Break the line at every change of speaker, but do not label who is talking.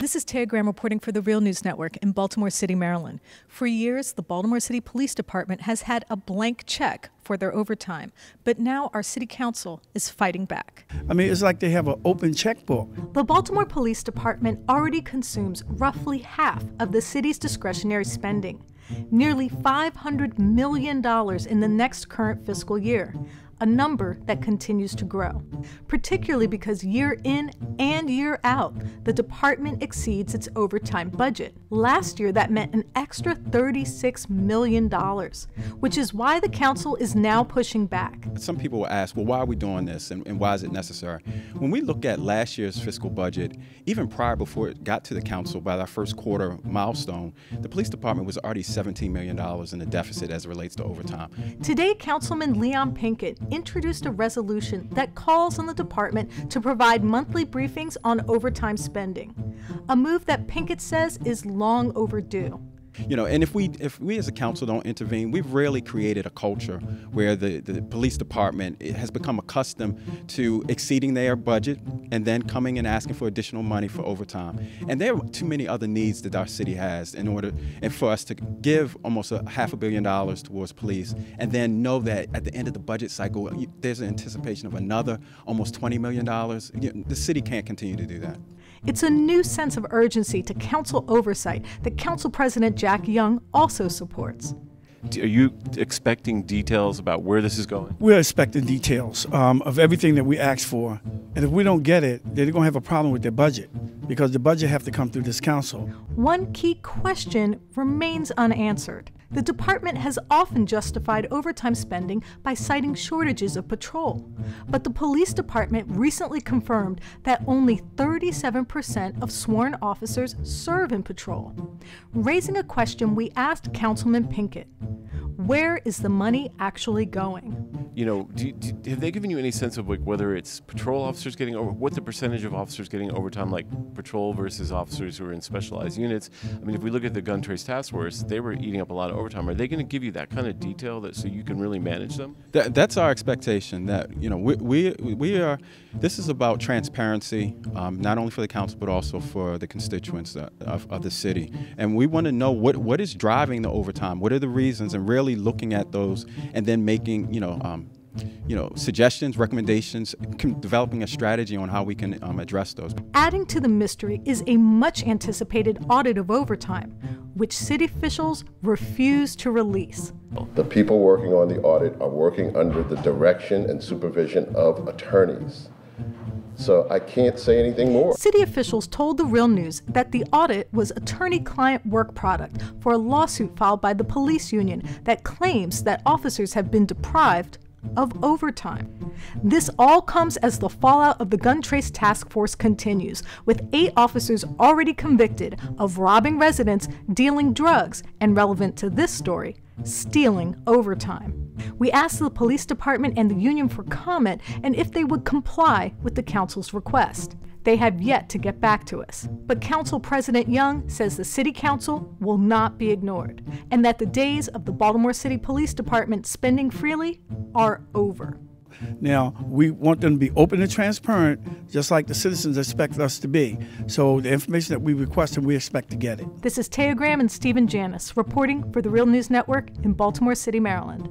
This is Taya Graham reporting for the Real News Network in Baltimore City, Maryland. For years, the Baltimore City Police Department has had a blank check for their overtime, but now our city council is fighting back.
I mean, it's like they have an open checkbook.
The Baltimore Police Department already consumes roughly half of the city's discretionary spending, nearly $500 million in the next current fiscal year, a number that continues to grow, particularly because year in and year out, the department exceeds its overtime budget. Last year, that meant an extra $36 million, which is why the council is now pushing back.
Some people will ask, well, why are we doing this and why is it necessary? When we look at last year's fiscal budget, even prior before it got to the council by our first quarter milestone, the police department was already $17 million in the deficit as it relates to overtime.
Today, Councilman Leon Pinkett introduced a resolution that calls on the department to provide monthly briefings on overtime spending, a move that Pinkett says is long overdue.
You know, and if we as a council don't intervene, we've really created a culture where the police department has become accustomed to exceeding their budget and then coming and asking for additional money for overtime. And there are too many other needs that our city has and for us to give almost $500 million towards police and then know that at the end of the budget cycle, there's an anticipation of another almost $20 million. The city can't continue to do that.
It's a new sense of urgency to council oversight that Council President Jack Young also supports.
Are you expecting details about where this is going?
We're expecting details of everything that we asked for. And if we don't get it, they're going to have a problem with their budget because the budget have to come through this council.
One key question remains unanswered. The department has often justified overtime spending by citing shortages of patrol. But the police department recently confirmed that only 37% of sworn officers serve in patrol, raising a question we asked Councilman Pinkett. Where is the money actually going?
You know, have they given you any sense of whether it's patrol officers getting over, what the percentage of officers getting overtime, like patrol versus officers who are in specialized units? I mean, if we look at the gun trace task force, they were eating up a lot of overtime. Are they going to give you that kind of detail so you can really manage them?
That's our expectation. That we are. This is about transparency, not only for the council but also for the constituents of the city. And we want to know what is driving the overtime. What are the reasons, and really looking at those, and then making suggestions, recommendations, developing a strategy on how we can address those.
Adding to the mystery is a much anticipated audit of overtime, which city officials refuse to release.
The people working on the audit are working under the direction and supervision of attorneys. So I can't say anything more.
City officials told the Real News that the audit was attorney-client work product for a lawsuit filed by the police union that claims that officers have been deprived of overtime. This all comes as the fallout of the gun trace task force continues, with 8 officers already convicted of robbing residents, dealing drugs, and relevant to this story, stealing overtime. We asked the police department and the union for comment and if they would comply with the council's request. They have yet to get back to us. But Council President Young says the City Council will not be ignored, and that the days of the Baltimore City Police Department spending freely are over.
Now, we want them to be open and transparent, just like the citizens expect us to be. So the information that we request, and we expect to get it.
This is Taya Graham and Stephen Janis reporting for the Real News Network in Baltimore City, Maryland.